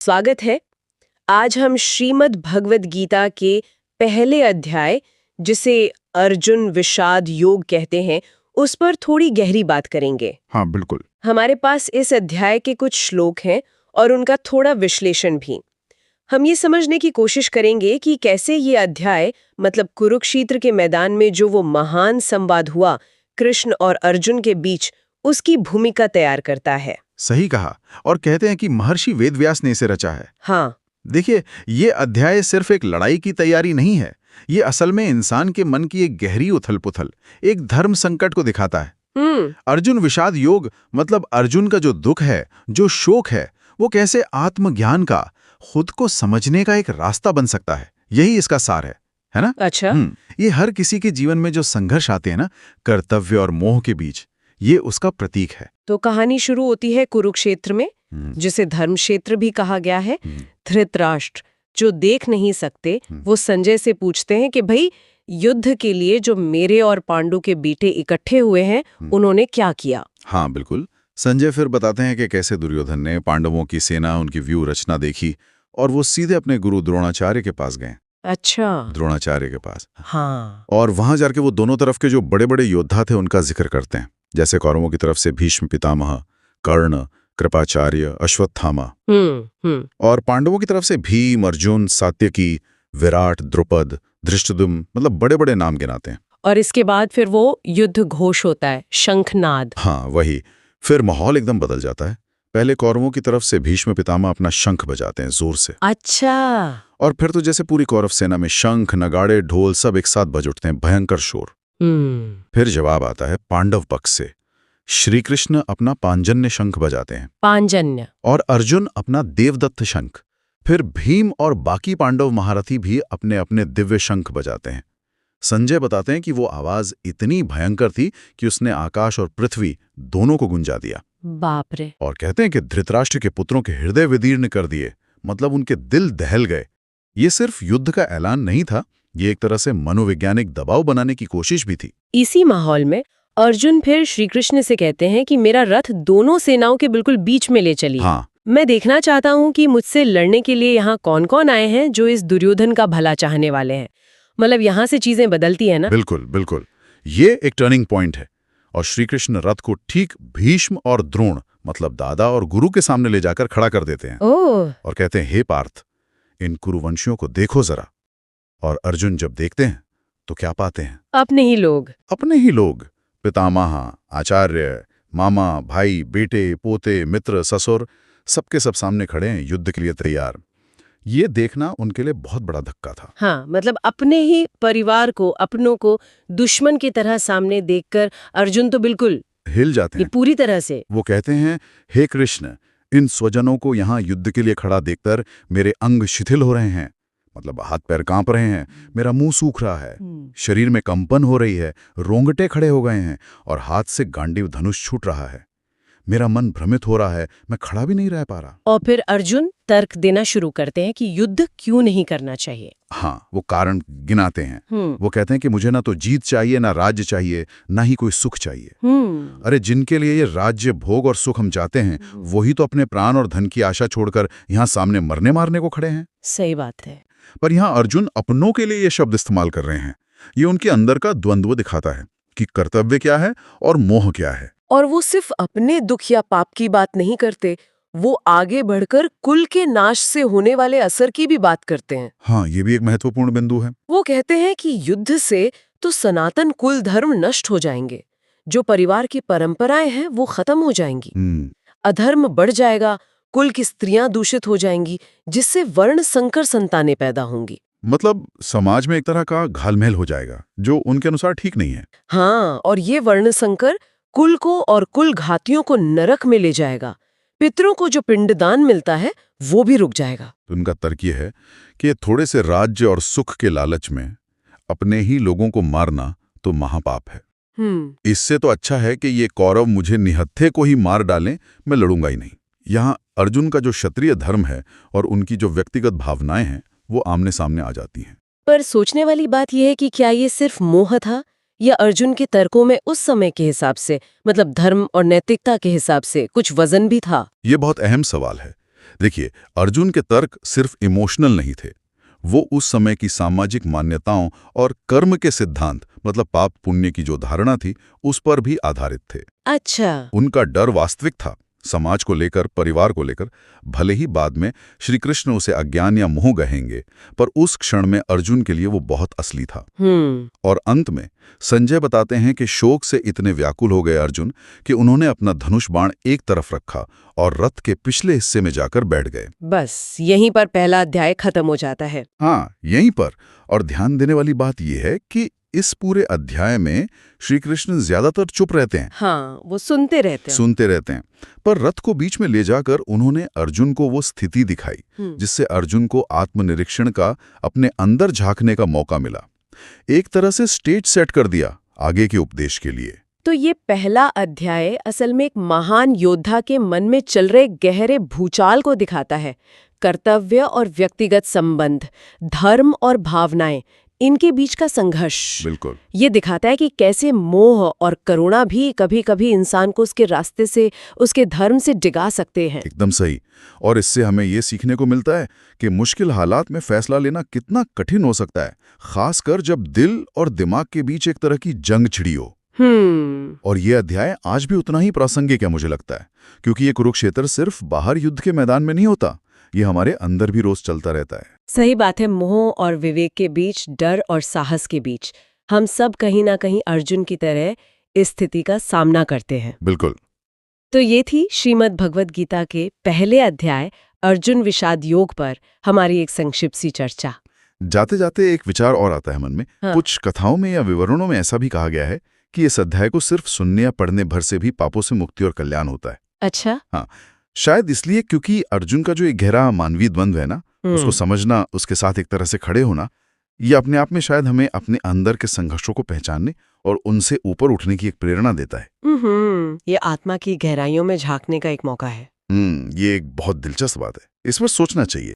स्वागत है। आज हम श्रीमद् भगवद गीता के पहले अध्याय, जिसे अर्जुन विषाद योग कहते हैं, उस पर थोड़ी गहरी बात करेंगे। हाँ, बिल्कुल। हमारे पास इस अध्याय के कुछ श्लोक हैं और उनका थोड़ा विश्लेषण भी। हम ये समझने की कोशिश करेंगे कि कैसे ये अध्याय, मतलब कुरुक्षेत्र के मैदान में जो वो महान संवाद हुआ कृष्ण और अर्जुन के बीच, उसकी भूमिका तैयार करता है। सही कहा। और कहते हैं कि महर्षि वेदव्यास ने इसे रचा है। हाँ। देखिए, ये अध्याय सिर्फ एक लड़ाई की तैयारी नहीं है। ये असल में इंसान के मन की एक गहरी उथल-पुथल, एक धर्म संकट को दिखाता है। अर्जुन विषाद योग मतलब अर्जुन का जो दुख है, जो शोक है, वो कैसे आत्मज्ञान का, खुद को समझने का एक रास्ता बन सकता है। यही इसका सार है ना? अच्छा। ये हर किसी के जीवन में जो संघर्ष आते हैं ना, कर्तव्य और मोह के बीच, ये उसका प्रतीक है। तो कहानी शुरू होती है कुरुक्षेत्र में, जिसे धर्म क्षेत्र भी कहा गया है। धृतराष्ट्र, जो देख नहीं सकते, वो संजय से पूछते हैं कि भाई, युद्ध के लिए जो मेरे और पांडु के बेटे इकट्ठे हुए हैं, उन्होंने क्या किया? हाँ, बिल्कुल। संजय फिर बताते हैं कि कैसे दुर्योधन ने पांडवों की सेना, उनकी व्यूह रचना देखी और वो सीधे अपने गुरु द्रोणाचार्य के पास गए। अच्छा। द्रोणाचार्य के पास। हाँ। और वहां जाके वो दोनों तरफ के जो बड़े बड़े योद्धा थे उनका जिक्र करते हैं। जैसे कौरवों की तरफ से भीष्म पितामह, कर्ण, कृपाचार्य, अश्वत्थामा। और पांडवों की तरफ से भीम, अर्जुन, सात्यकी, विराट, द्रुपद, धृष्टद्युम्न, मतलब बड़े बड़े नाम गिनाते हैं। और इसके बाद फिर वो युद्ध घोष होता है, शंखनाद। हाँ, वही। फिर माहौल एकदम बदल जाता है। पहले कौरवों की तरफ से भीष्म पितामह अपना शंख बजाते हैं जोर से। अच्छा। और फिर तो जैसे पूरी कौरव सेना में शंख, नगाड़े, ढोल सब एक साथ बज उठते हैं, भयंकर शोर। फिर जवाब आता है पांडव पक्ष से। श्री कृष्ण अपना पांजन्य शंख बजाते हैं। पांजन्य। और अर्जुन अपना देवदत्त शंख। फिर भीम और बाकी पांडव महारथी भी अपने अपने दिव्य शंख बजाते हैं। संजय बताते हैं कि वो आवाज इतनी भयंकर थी कि उसने आकाश और पृथ्वी दोनों को गुंजा दिया। बाप रे। और कहते हैं कि धृतराष्ट्र के पुत्रों के हृदय विदीर्ण कर दिए, मतलब उनके दिल दहल गए। ये सिर्फ युद्ध का ऐलान नहीं था, ये एक तरह से मनोवैज्ञानिक दबाव बनाने की कोशिश भी थी। इसी माहौल में अर्जुन फिर श्री कृष्ण से कहते हैं कि मेरा रथ दोनों सेनाओं के बिल्कुल बीच में ले चलिए। हाँ। मैं देखना चाहता हूँ कि मुझसे लड़ने के लिए यहाँ कौन कौन आए हैं जो इस दुर्योधन का भला चाहने वाले हैं। मतलब यहाँ से चीजें बदलती है ना। बिल्कुल बिल्कुल, ये एक टर्निंग पॉइंट है। और श्री कृष्ण रथ को ठीक भीष्म और द्रोण, मतलब दादा और गुरु के सामने ले जाकर खड़ा कर देते हैं। और कहते हैं, हे पार्थ, इन कुरुवंशियों को देखो जरा। और अर्जुन जब देखते हैं तो क्या पाते हैं? अपने ही लोग। अपने ही लोग। पितामह, आचार्य, मामा, भाई, बेटे, पोते, मित्र, ससुर, सबके सब सामने खड़े हैं, युद्ध के लिए तैयार। ये देखना उनके लिए बहुत बड़ा धक्का था। हाँ, मतलब अपने ही परिवार को, अपनों को दुश्मन की तरह सामने देखकर अर्जुन तो बिल्कुल हिल जाते हैं पूरी तरह से। वो कहते हैं, हे कृष्ण, इन स्वजनों को यहाँ युद्ध के लिए खड़ा देखकर मेरे अंग शिथिल हो रहे हैं, मतलब हाथ पैर कांप रहे हैं, मेरा मुंह सूख रहा है, शरीर में कंपन हो रही है, रोंगटे खड़े हो गए हैं और हाथ से गांडीव धनुष छूट रहा है। मेरा मन भ्रमित हो रहा है, मैं खड़ा भी नहीं रह पा रहा। और फिर अर्जुन तर्क देना शुरू करते हैं कि युद्ध क्यों नहीं करना चाहिए। हाँ, वो कारण गिनाते हैं। वो कहते हैं कि मुझे ना तो जीत चाहिए, ना राज्य चाहिए, ना ही कोई सुख चाहिए। अरे, जिनके लिए ये राज्य, भोग और सुख हम चाहते हैं, वही तो अपने प्राण और धन की आशा छोड़कर यहाँ सामने मरने मारने को खड़े हैं। सही बात है। पर यहाँ अर्जुन अपनों के लिए ये शब्द इस्तेमाल कर रहे हैं। ये उनके अंदर का द्वंद्व दिखाता है कि कर्तव्य क्या है और मोह क्या है। और वो सिर्फ अपने दुख या पाप की बात नहीं करते, वो आगे बढ़कर कुल के नाश से होने वाले असर की भी बात करते हैं। हाँ, ये भी एक महत्वपूर्ण बिंदु है। वो कहते हैं कि युद्ध से तो सनातन कुल धर्म नष्ट हो जाएंगे, जो परिवार की परंपराएं हैं वो खत्म हो जाएंगी, अधर्म बढ़ जाएगा, कुल की स्त्रियां दूषित हो जाएंगी, जिससे वर्ण संकर संतानें पैदा होंगी। मतलब समाज में एक तरह का घालमेल हो जाएगा, जो उनके अनुसार ठीक नहीं है। हाँ, और ये वर्ण संकर कुल को और कुल घातियों को नरक में ले जाएगा। पितरों को जो पिंडदान मिलता है वो भी रुक जाएगा। तो उनका तर्क ये है कि थोड़े से राज्य और सुख के लालच में अपने ही लोगों को मारना तो महापाप है। इससे तो अच्छा है कि ये कौरव मुझे निहत्थे को ही मार डालें, मैं लड़ूंगा ही नहीं। यहाँ अर्जुन का जो क्षत्रिय धर्म है और उनकी जो व्यक्तिगत भावनाएं हैं, वो आमने सामने आ जाती हैं। पर सोचने वाली बात यह है कि क्या ये सिर्फ मोह था, या अर्जुन के तर्कों में उस समय के हिसाब से, मतलब धर्म और नैतिकता के हिसाब से, कुछ वजन भी था? ये बहुत अहम सवाल है। देखिए, अर्जुन के तर्क सिर्फ इमोशनल नहीं थे। वो उस समय की सामाजिक मान्यताओं और कर्म के सिद्धांत, मतलब पाप पुण्य की जो धारणा थी, उस पर भी आधारित थे। अच्छा। उनका डर वास्तविक था, समाज को लेकर, परिवार को लेकर। भले ही बाद में श्री कृष्ण उसे अज्ञान या मोह कहेंगे, पर उस क्षण में अर्जुन के लिए वो बहुत असली था। और अंत में संजय बताते हैं कि शोक से इतने व्याकुल हो गए अर्जुन कि उन्होंने अपना धनुष बाण एक तरफ रखा और रथ के पिछले हिस्से में जाकर बैठ गए। बस यहीं पर पहला अध्याय खत्म हो जाता है। हाँ, यहीं पर। और ध्यान देने वाली बात यह है कि इस पूरे अध्याय में श्री कृष्ण ज्यादातर चुप रहते हैं। हाँ, वो सुनते रहते हैं। पर रथ को बीच में ले जाकर उन्होंने अर्जुन को वो स्थिति दिखाई जिससे अर्जुन को आत्मनिरीक्षण का, अपने अंदर झांकने का मौका मिला। एक तरह से स्टेज सेट कर दिया आगे के उपदेश के लिए। तो ये पहला अध्याय असल में एक महान योद्धा के मन में चल रहे गहरे भूचाल को दिखाता है। कर्तव्य और व्यक्तिगत संबंध, धर्म और भावनाएं, इनके बीच का संघर्ष। बिल्कुल। ये दिखाता है कि कैसे मोह और करुणा भी कभी-कभी इंसान को उसके रास्ते से, उसके धर्म से डिगा सकते हैं। एकदम सही। और इससे हमें ये सीखने को मिलता है कि मुश्किल हालात में फैसला लेना कितना कठिन हो सकता है, खासकर जब दिल और दिमाग के बीच एक तरह की जंग छिड़ी हो। और ये अध्याय आज भी उतना ही प्रासंगिक है मुझे लगता है, क्योंकि ये कुरुक्षेत्र सिर्फ बाहर युद्ध के मैदान में नहीं होता, ये हमारे अंदर भी रोज चलता रहता है। सही बात है। मोह और विवेक के बीच, डर और साहस के बीच, हम सब कहीं ना कहीं अर्जुन की तरह इस स्थिति का सामना करते हैं। बिल्कुल। तो ये थी श्रीमद् भगवद गीता के पहले अध्याय अर्जुन विषाद योग पर हमारी एक संक्षिप्त सी चर्चा। जाते जाते एक विचार और आता है मन में। हाँ। कुछ कथाओं में या विवरणों में ऐसा भी कहा गया है कि इस अध्याय को सिर्फ सुनने या पढ़ने भर से भी पापों से मुक्ति और कल्याण होता है। अच्छा। हाँ, शायद इसलिए क्योंकि अर्जुन का जो एक गहरा मानवीय द्वंद्व है ना, उसको समझना, उसके साथ एक तरह से खड़े होना, ये अपने आप में शायद हमें अपने अंदर के संघर्षों को पहचानने और उनसे ऊपर उठने की एक प्रेरणा देता है। ये आत्मा की गहराइयों में झांकने का एक मौका है। ये एक बहुत दिलचस्प बात है, इस पर सोचना चाहिए।